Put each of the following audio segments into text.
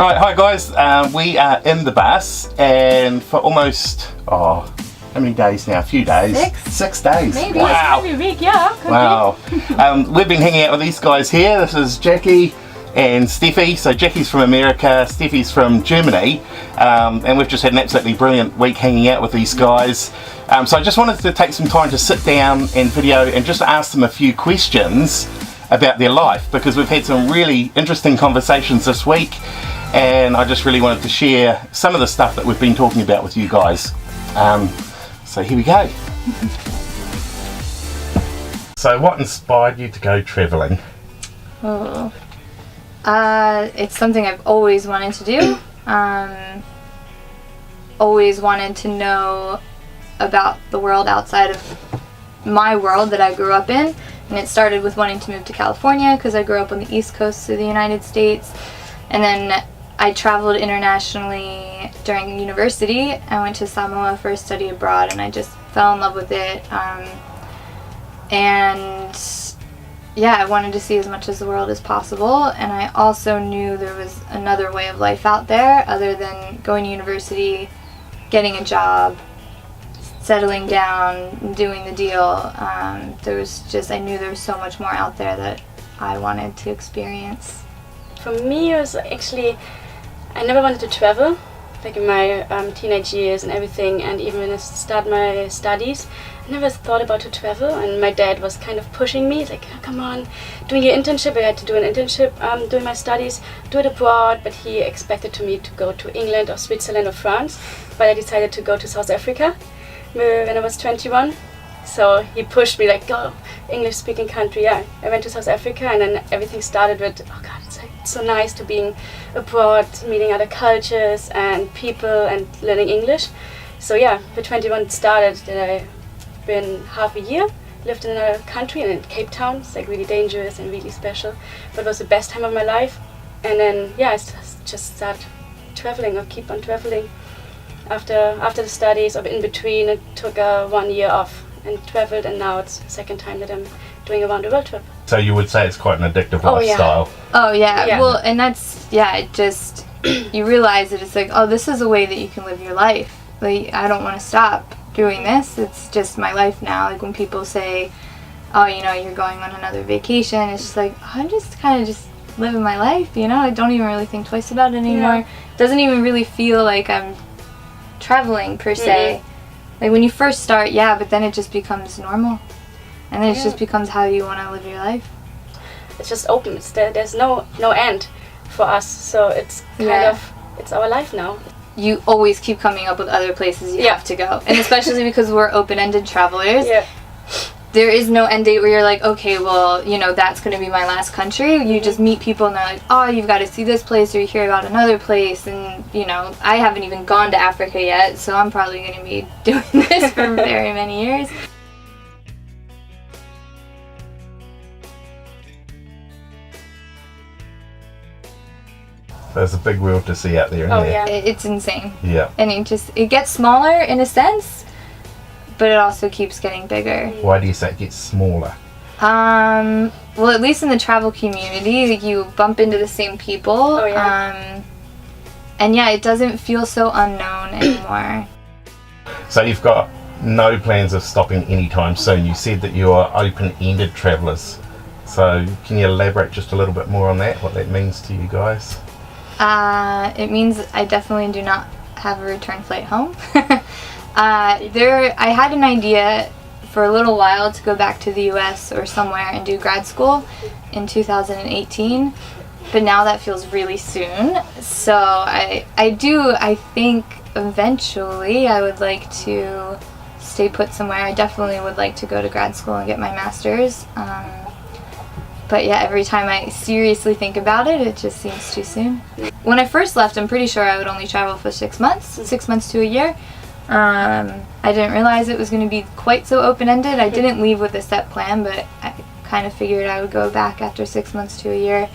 Right, hi guys. We are in the bus, and for almost how many days now? A few days. 6 days. Maybe. Wow. Maybe a week. Yeah. Wow. We've been hanging out with these guys here. This is Jackie and Steffi. So Jackie's from America, Steffi's from Germany, and we've just had an absolutely brilliant week hanging out with these guys. So I just wanted to take some time to sit down and video and just ask them a few questions about their life, because we've had some really interesting conversations this week, and I just really wanted to share some of the stuff that we've been talking about with you guys. So here we go. So what inspired you to go travelling? It's something I've always wanted to do. Always wanted to know about the world outside of my world that I grew up in. And it started with wanting to move to California because I grew up on the East Coast of the United States. And then I traveled internationally during university. I went to Samoa for a study abroad, and I just fell in love with it. And yeah, I wanted to see as much of the world as possible. And I also knew there was another way of life out there other than going to university, getting a job, settling down, doing the deal. I knew there was so much more out there that I wanted to experience. For me, it was actually, I never wanted to travel, like in my teenage years and everything, and even when I started my studies, I never thought about to travel, and my dad was kind of pushing me, like, oh, come on, doing your internship. I had to do an internship doing my studies, do it abroad, but he expected me to go to England or Switzerland or France, but I decided to go to South Africa when I was 21. So he pushed me, like, go, English speaking country. Yeah, I went to South Africa, and then everything started with, oh god, it's so nice to being abroad, meeting other cultures and people and learning English. So yeah, with 21 it started that I've been half a year, lived in another country, and in Cape Town. It's like really dangerous and really special, but it was the best time of my life. And then yeah, I just started traveling, or keep on traveling. After the studies, or in between, I took 1 year off and traveled, and now it's the second time that I'm doing a round the world trip. So you would say it's quite an addictive lifestyle? Oh yeah. Well, and that's, it just, you realize that it's like, oh, this is a way that you can live your life. Like, I don't want to stop doing this. It's just my life now. Like when people say, oh, you're going on another vacation, it's just like, I'm just kind of just living my life, I don't even really think twice about it anymore. It doesn't even really feel like I'm traveling per se. Like when you first start, but then it just becomes normal, and then it just becomes how you want to live your life. It's just open. There's no end for us, so it's kind of, it's our life now. You always keep coming up with other places you have to go, and especially because we're open-ended travelers. There is no end date where you're like, okay, well, that's going to be my last country. You just meet people and they're like, oh, you've got to see this place, or you hear about another place. And, I haven't even gone to Africa yet, so I'm probably going to be doing this for very many years. There's a big world to see out there, isn't there? It's insane. Yeah. And it gets smaller in a sense, but it also keeps getting bigger. Why do you say it gets smaller? Well, at least in the travel community, you bump into the same people. And it doesn't feel so unknown anymore. So you've got no plans of stopping anytime soon. You said that you are open-ended travellers. So can you elaborate just a little bit more on that, what that means to you guys? It means I definitely do not have a return flight home. I had an idea for a little while to go back to the US or somewhere and do grad school in 2018, but now that feels really soon. So I think eventually I would like to stay put somewhere. I definitely would like to go to grad school and get my master's. But every time I seriously think about it, it just seems too soon. When I first left, I'm pretty sure I would only travel for 6 months to a year. I didn't realize it was going to be quite so open-ended. I didn't leave with a set plan, but I kind of figured I would go back after 6 months to a year.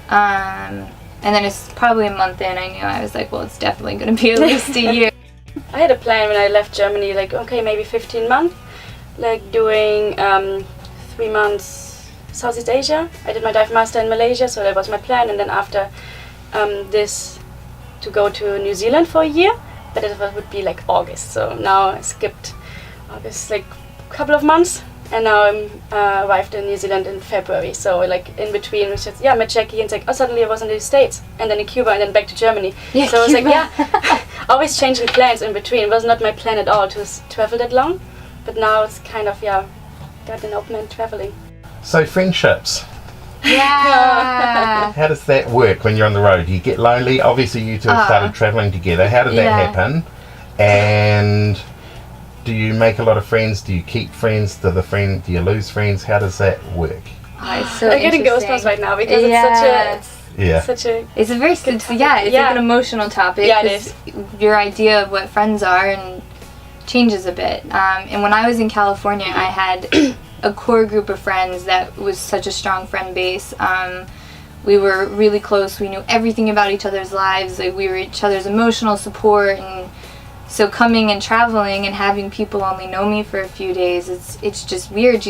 And then it's probably a month in, I knew, I was like, well, it's definitely going to be at least a year. I had a plan when I left Germany, like, okay, maybe 15 months, like doing 3 months Southeast Asia. I did my dive master in Malaysia, so that was my plan. And then after this to go to New Zealand for a year, but it would be like August. So now I skipped August like a couple of months, and now I'm arrived in New Zealand in February. So like in between, was just met Jackie, and it's like, oh, suddenly I was in the States, and then in Cuba, and then back to Germany. Yeah, so I was Cuba. like, always changing plans in between. It was not my plan at all to travel that long, but now it's kind of got an open end traveling. So friendships. Yeah. How does that work when you're on the road? Do you get lonely? Obviously you two have started travelling together. How did that happen? And do you make a lot of friends? Do you keep friends? Do you lose friends? How does that work? Oh, it's so I'm getting goosebumps right now because it's such a it's a very it's like an emotional topic. Yeah, it is. Your idea of what friends are and changes a bit. And when I was in California, I had a core group of friends that was such a strong friend base. We were really close. We knew everything about each other's lives. Like, we were each other's emotional support. And so coming and traveling and having people only know me for a few days, it's just weird.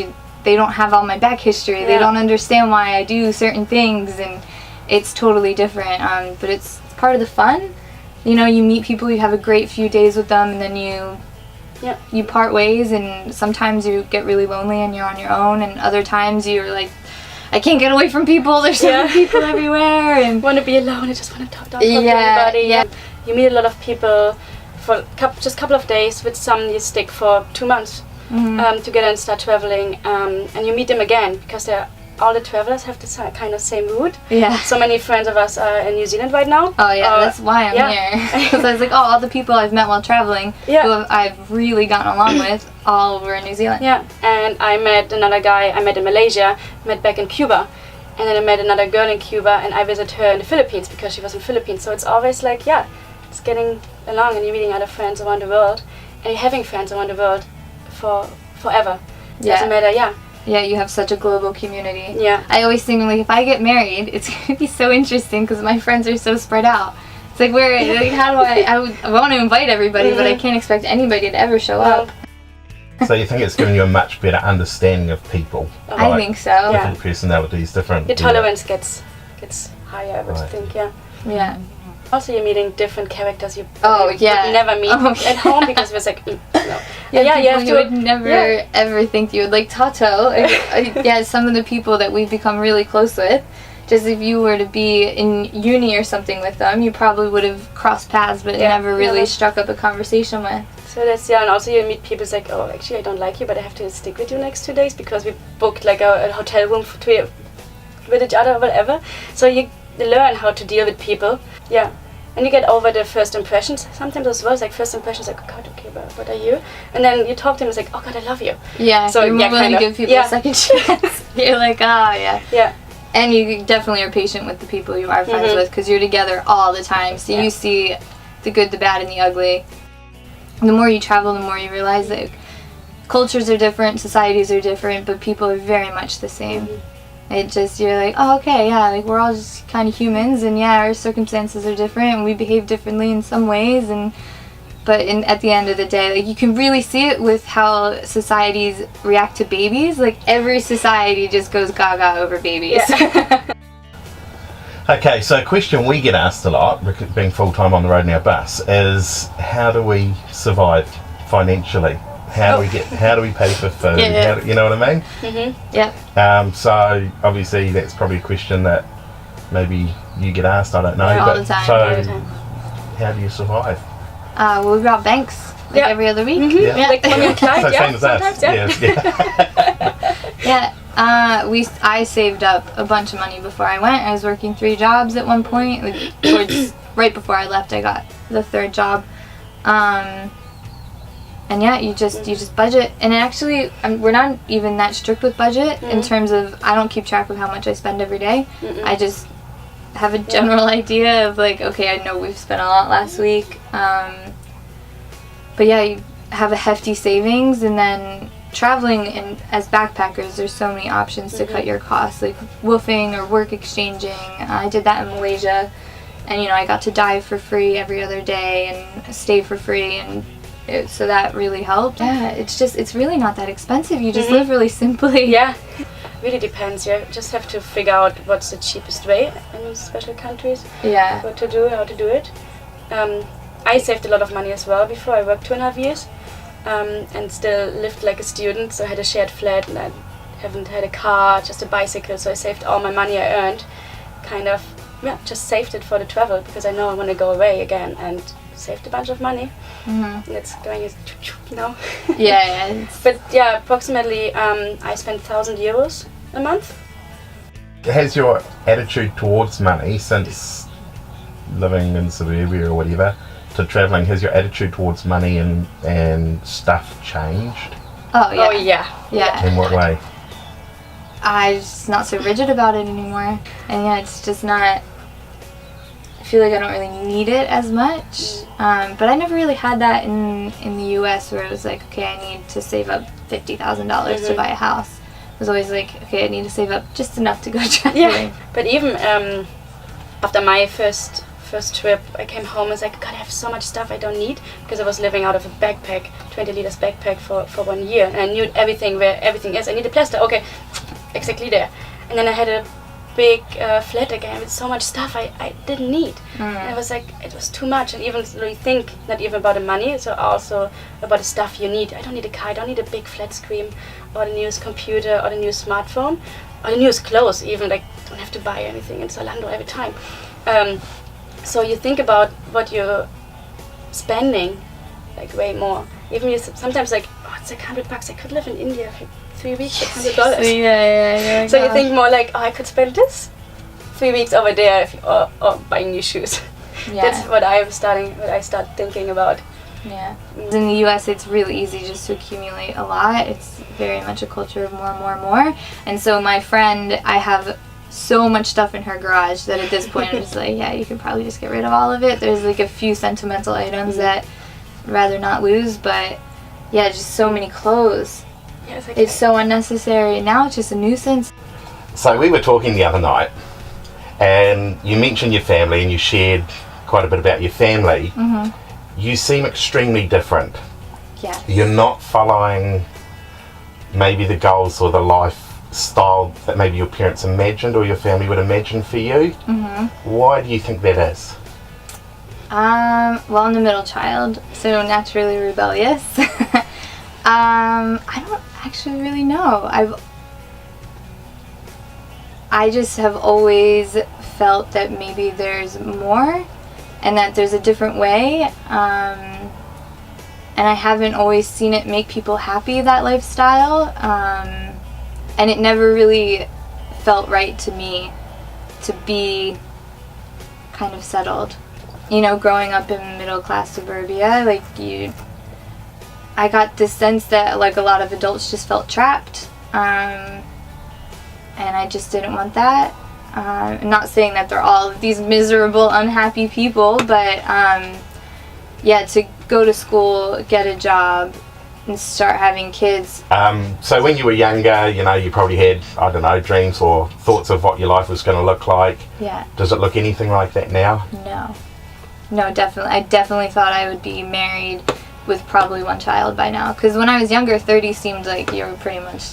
They don't have all my back history. Yeah. They don't understand why I do certain things, and it's totally different. But it's part of the fun. You know, you meet people, you have a great few days with them, and then you part ways, and sometimes you get really lonely and you're on your own, and other times you're like, I can't get away from people, there's so many people everywhere, and want to be alone, I just want to talk to everybody. Yeah. You meet a lot of people for just a couple of days, with some you stick for 2 months together and start traveling, and you meet them again because all the travelers have the kind of same route. Yeah. So many friends of us are in New Zealand right now. Oh yeah, that's why I'm here. Because I was like, all the people I've met while traveling, who I've really gotten along with, all were in New Zealand. Yeah, and I met another guy I met in Malaysia, met back in Cuba, and then I met another girl in Cuba, and I visited her in the Philippines because she was in the Philippines. So it's always like, it's getting along, and you're meeting other friends around the world, and you're having friends around the world for forever. Doesn't matter, Yeah, you have such a global community. Yeah. I always think, like, if I get married, it's going to be so interesting because my friends are so spread out. It's like, how do I want to invite everybody, but I can't expect anybody to ever show up. So you think it's given you a much better understanding of people? I think so. Different personalities, different... Your tolerance gets higher, I would think, Yeah. Also, you're meeting different characters you would never meet at home because it was like, no. You would never ever think you would, like Tato. Some of the people that we've become really close with, just if you were to be in uni or something with them, you probably would have crossed paths but never really struck up a conversation with. So that's, and also you meet people like, oh, actually I don't like you, but I have to stick with you next 2 days because we booked like a hotel room with each other or whatever. So you learn how to deal with people. Yeah. And you get over the first impressions. Sometimes as well, it's like first impressions, like, oh God, okay, but what are you? And then you talk to them, it's like, oh God, I love you. Yeah, so you're more willing to give people a second chance. You're like, Yeah. And you definitely are patient with the people you are friends with because you're together all the time. So you see the good, the bad, and the ugly. The more you travel, the more you realize that cultures are different, societies are different, but people are very much the same. It just, you're like, oh, okay, like we're all just kind of humans, and our circumstances are different, and we behave differently in some ways, but at the end of the day, like, you can really see it with how societies react to babies. Like, every society just goes gaga over babies. Yeah. Okay, so a question we get asked a lot, being full-time on the road in our bus, is how do we survive financially? How do we pay for food? You know what I mean? Yeah. So obviously that's probably a question that maybe you get asked. I don't know. All the time. So how do you survive? Well, we rob banks every other week. Like when you're tired, sometimes, I saved up a bunch of money before I went. I was working 3 jobs at one point. Like, right before I left, I got the 3rd job. And you just budget, and actually we're not even that strict with budget in terms of, I don't keep track of how much I spend every day. I just have a general idea of like, okay, I know we've spent a lot last week, but you have a hefty savings, and then traveling and as backpackers, there's so many options to cut your costs, like woofing or work exchanging. I did that in Malaysia, and I got to dive for free every other day and stay for free, and so that really helped. It's really not that expensive. You just live really simply. Really depends. You just have to figure out what's the cheapest way in special countries. What to do, how to do it. I saved a lot of money as well before. I worked 2.5 years and still lived like a student. So I had a shared flat and I haven't had a car, just a bicycle. So I saved all my money I earned, kind of, just saved it for the travel because I know I want to go away again, and saved a bunch of money. And it's going, Yeah. But yeah, approximately I spend 1,000 euros a month. Has your attitude towards money since living in suburbia or whatever to travelling, has your attitude towards money and stuff changed? Oh yeah. Oh yeah. Yeah. In what way? I'm just not so rigid about it anymore. And yeah, it's just not, I feel like I don't really need it as much. But I never really had that in the US where it was like, okay, I need to save up $50,000 to buy a house. It was always like, okay, I need to save up just enough to go traveling. Yeah. But even after my first trip, I came home and was like, God, I have so much stuff I don't need, because I was living out of a backpack, 20 liters backpack for 1 year, and I knew everything, where everything is. I need a plaster, okay, exactly there. And then I had a big flat again with so much stuff I didn't need. And I was like, it was too much. And even really think not even about the money, so also about the stuff you need. I don't need a car, I don't need a big flat screen or the newest computer or the newest smartphone or the newest clothes even. Like, don't have to buy anything in Zalando every time. So you think about what you're spending, like way more. Even you sometimes like, oh, it's like $100. I could live in India for 3 weeks for $100. Yeah. So you think more like, oh, I could spend this 3 weeks over there or buying new shoes. Yeah. That's what I start thinking about. Yeah. In the US, it's really easy just to accumulate a lot. It's very much a culture of more. And so my friend, I have so much stuff in her garage that at this point I'm just like, yeah, you could probably just get rid of all of it. There's like a few sentimental items that I'd rather not lose, but yeah, just so many clothes. Yeah, it's so unnecessary. Now it's just a nuisance. So we were talking the other night and you mentioned your family and you shared quite a bit about your family. You seem extremely different. Yeah. You're not following maybe the goals or the lifestyle that maybe your parents imagined or your family would imagine for you. Why do you think that is? Well, I'm the middle child, so naturally rebellious. I don't actually really know. I just have always felt that maybe there's more and that there's a different way. And I haven't always seen it make people happy, that lifestyle. And it never really felt right to me to be kind of settled. You know, growing up in middle-class suburbia, like I got this sense that like a lot of adults just felt trapped. And I just didn't want that. I'm not saying that they're all these miserable, unhappy people, but yeah, to go to school, get a job, and start having kids. So when you were younger, you know, you probably had, I don't know, dreams or thoughts of what your life was going to look like. Yeah. Does it look anything like that now? No, definitely. I definitely thought I would be married with probably one child by now. Because when I was younger, 30 seemed like you were pretty much,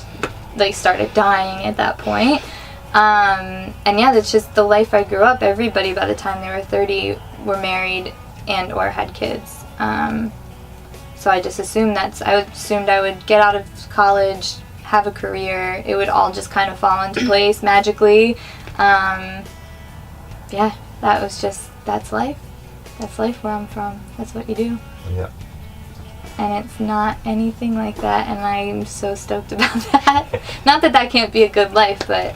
like, started dying at that point. And yeah, that's just the life I grew up. Everybody by the time they were 30 were married and or had kids. So I just assumed I would get out of college, have a career. It would all just kind of fall into place magically. Yeah, that's life. That's life where I'm from. That's what you do. Yeah. And it's not anything like that, and I'm so stoked about that. Not that that can't be a good life, but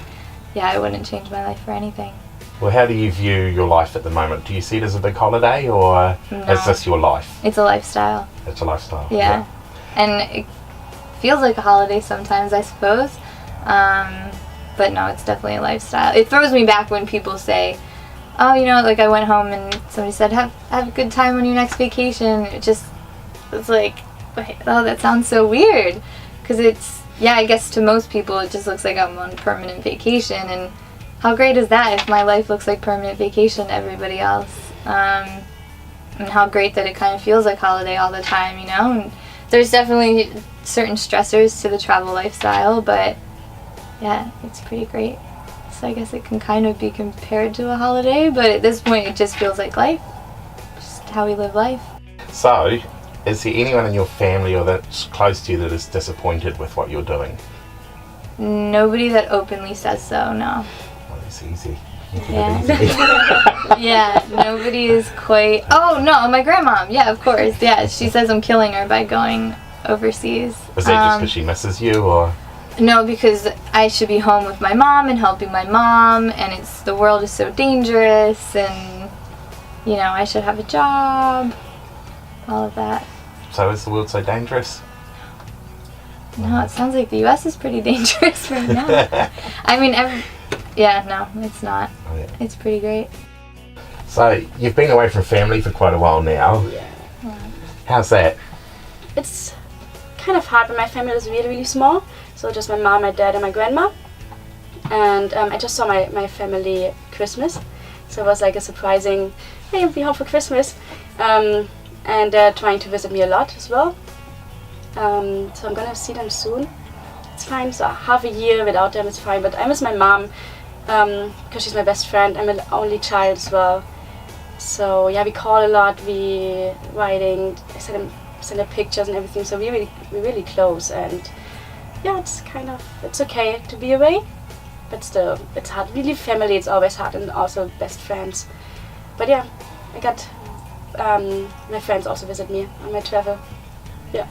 yeah, I wouldn't change my life for anything. Well, how do you view your life at the moment? Do you see it as a big holiday, or is this your life? It's a lifestyle. It's a lifestyle. Yeah. And it feels like a holiday sometimes, I suppose. But no, it's definitely a lifestyle. It throws me back when people say, oh, you know, like I went home and somebody said, have a good time on your next vacation. It's like, oh, that sounds so weird. Because I guess to most people it just looks like I'm on permanent vacation. And how great is that if my life looks like permanent vacation to everybody else? And how great that it kind of feels like holiday all the time, you know? And there's definitely certain stressors to the travel lifestyle, but yeah, it's pretty great. So I guess it can kind of be compared to a holiday, but at this point it just feels like life. Just how we live life. So, is there anyone in your family or that's close to you that is disappointed with what you're doing? Nobody that openly says so, no. Oh, that's easy. Yeah. Yeah, nobody is quite... Oh, no, my grandma. Yeah, of course. Yeah, she says I'm killing her by going overseas. Is that just because she misses you, or...? No, because I should be home with my mom and helping my mom, and the world is so dangerous, and, you know, I should have a job, all of that. So is the world so dangerous? No, it sounds like the U.S. is pretty dangerous right now. I mean, yeah, no, it's not. Oh, yeah. It's pretty great. So, you've been away from family for quite a while now. Yeah. How's that? It's kind of hard, but my family is really, really small. So just my mom, my dad, and my grandma. And I just saw my family Christmas. So it was like a surprising, hey, I'll be home for Christmas. And they're trying to visit me a lot as well. So I'm gonna see them soon. It's fine, so half a year without them is fine. But I miss my mom because she's my best friend. I'm an only child as well. So yeah, we call a lot, we writing, send her pictures and everything. So we're really close, and yeah, it's okay to be away, but still, it's hard. Really, family, it's always hard, and also best friends. But yeah, I got my friends also visit me on my travel. Yeah.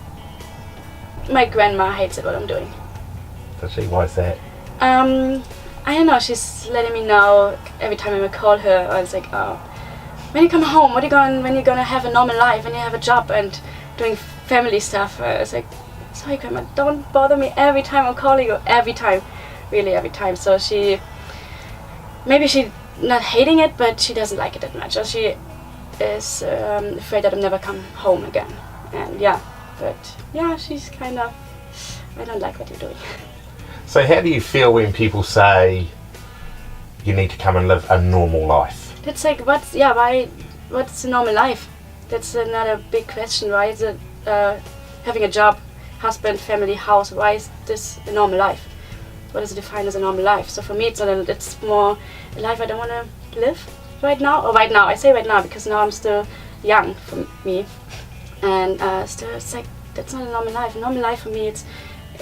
My grandma hates it what I'm doing. Does she? Why is that? I don't know. She's letting me know every time I call her. I was like, oh, when you come home, when you're gonna have a normal life, when you have a job and doing family stuff. I was like, sorry, Grandma, don't bother me every time I'm calling you. Every time, really every time. So maybe she's not hating it, but she doesn't like it that much. Or she is afraid that I'll never come home again. And yeah, but yeah, she's kind of, I don't like what you're doing. So how do you feel when people say you need to come and live a normal life? That's like, what's a normal life? That's another big question. Why is it having a job, husband, family, house, why is this a normal life? What is defined as a normal life? So for me, it's more a life I don't want to live right now. Or right now, I say right now because now I'm still young for me, and still it's like that's not a normal life. A normal life for me, it's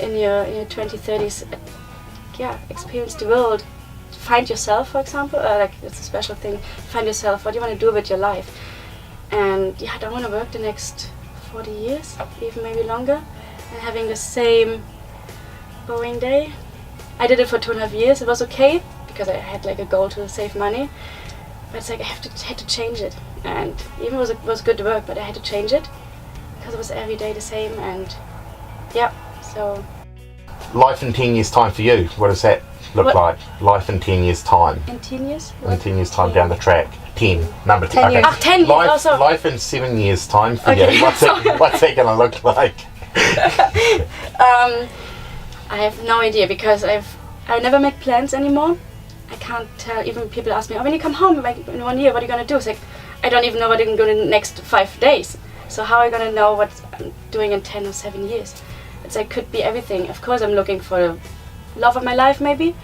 in your 20s, 30s. Yeah, experience the world, find yourself, for example. Like it's a special thing. Find yourself. What do you want to do with your life? And yeah, I don't want to work the next 40 years, even maybe longer, and having the same boring day. I did it for 2.5 years. It was okay because I had like a goal to save money, but it's like I had to change it. And even it was good work, but I had to change it because it was every day the same. And yeah, so Life in 10 years' time for you, what does that look like? Life in 10 years' time. in 10 years. In 10 years' time down the track. 10. Number 10. 10 years. Ah, 10 years also. Life in 7 years' time for Okay. you. What's that going to look like? I have no idea because I never make plans anymore. I can't tell. Even people ask me, oh, when you come home like in 1 year, what are you gonna do? It's like I don't even know what I can do in the next 5 days. So how am I gonna know what I'm doing in 10 or 7 years? It's like could be everything. Of course, I'm looking for the love of my life. Maybe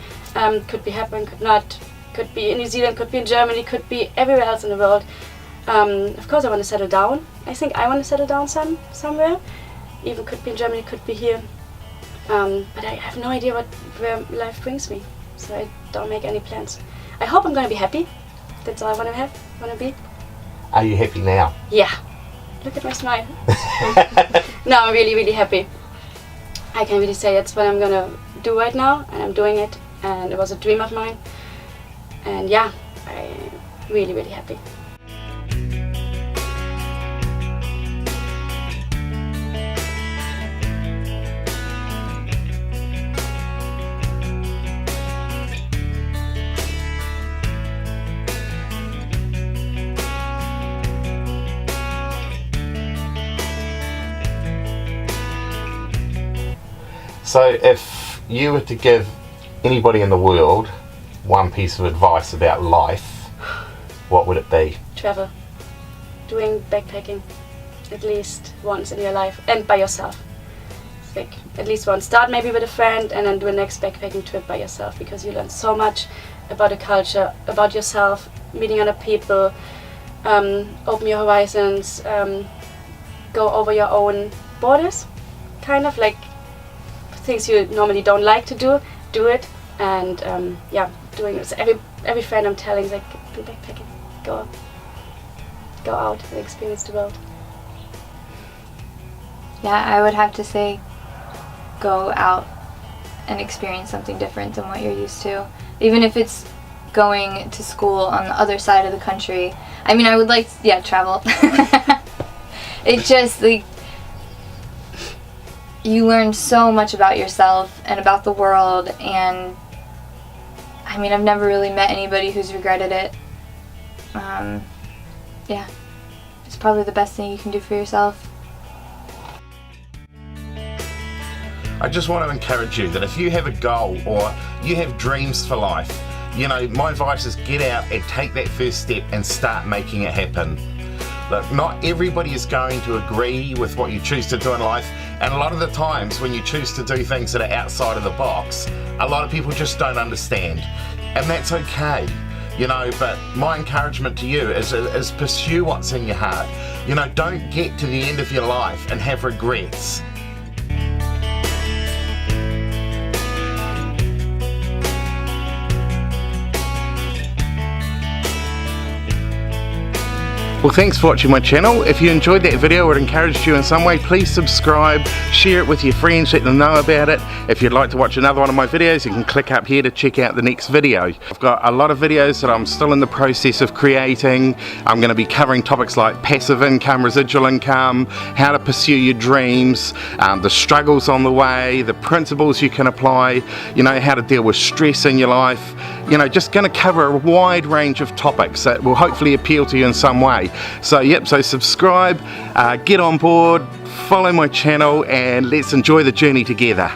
could be happen, could not. Could be in New Zealand, could be in Germany, could be everywhere else in the world. Of course, I want to settle down. I think I want to settle down somewhere. Even could be in Germany, could be here. But I have no idea where life brings me, so I don't make any plans. I hope I'm going to be happy. That's all I want to be. Are you happy now? Yeah. Look at my smile. No, I'm really, really happy. I can really say that's what I'm going to do right now, and I'm doing it. And it was a dream of mine. And yeah, I'm really, really happy. So if you were to give anybody in the world one piece of advice about life, what would it be? Travel. Doing backpacking at least once in your life and by yourself. It's like at least once. Start maybe with a friend and then do a next backpacking trip by yourself because you learn so much about the culture, about yourself, meeting other people. open your horizons, go over your own borders, kind of like things you normally don't like to do it, and yeah, doing it. So every friend I'm telling is like, do backpacking, go out and experience the world. Yeah, I would have to say go out and experience something different than what you're used to. Even if it's going to school on the other side of the country. I mean, I would like, yeah, travel. It just, like, you learn so much about yourself and about the world, and I mean, I've never really met anybody who's regretted it. Yeah, it's probably the best thing you can do for yourself. I just want to encourage you that if you have a goal or you have dreams for life, you know, my advice is get out and take that first step and start making it happen. Look, not everybody is going to agree with what you choose to do in life, and a lot of the times when you choose to do things that are outside of the box, a lot of people just don't understand, and that's okay. You know, but my encouragement to you is pursue what's in your heart. You know, don't get to the end of your life and have regrets. Well, thanks for watching my channel. If you enjoyed that video or it encouraged you in some way, please subscribe, share it with your friends, let them know about it. If you'd like to watch another one of my videos, you can click up here to check out the next video. I've got a lot of videos that I'm still in the process of creating. I'm going to be covering topics like passive income, residual income, how to pursue your dreams, the struggles on the way, the principles you can apply, you know, how to deal with stress in your life. You know, just going to cover a wide range of topics that will hopefully appeal to you in some way. So yep, so subscribe, get on board, follow my channel, and let's enjoy the journey together.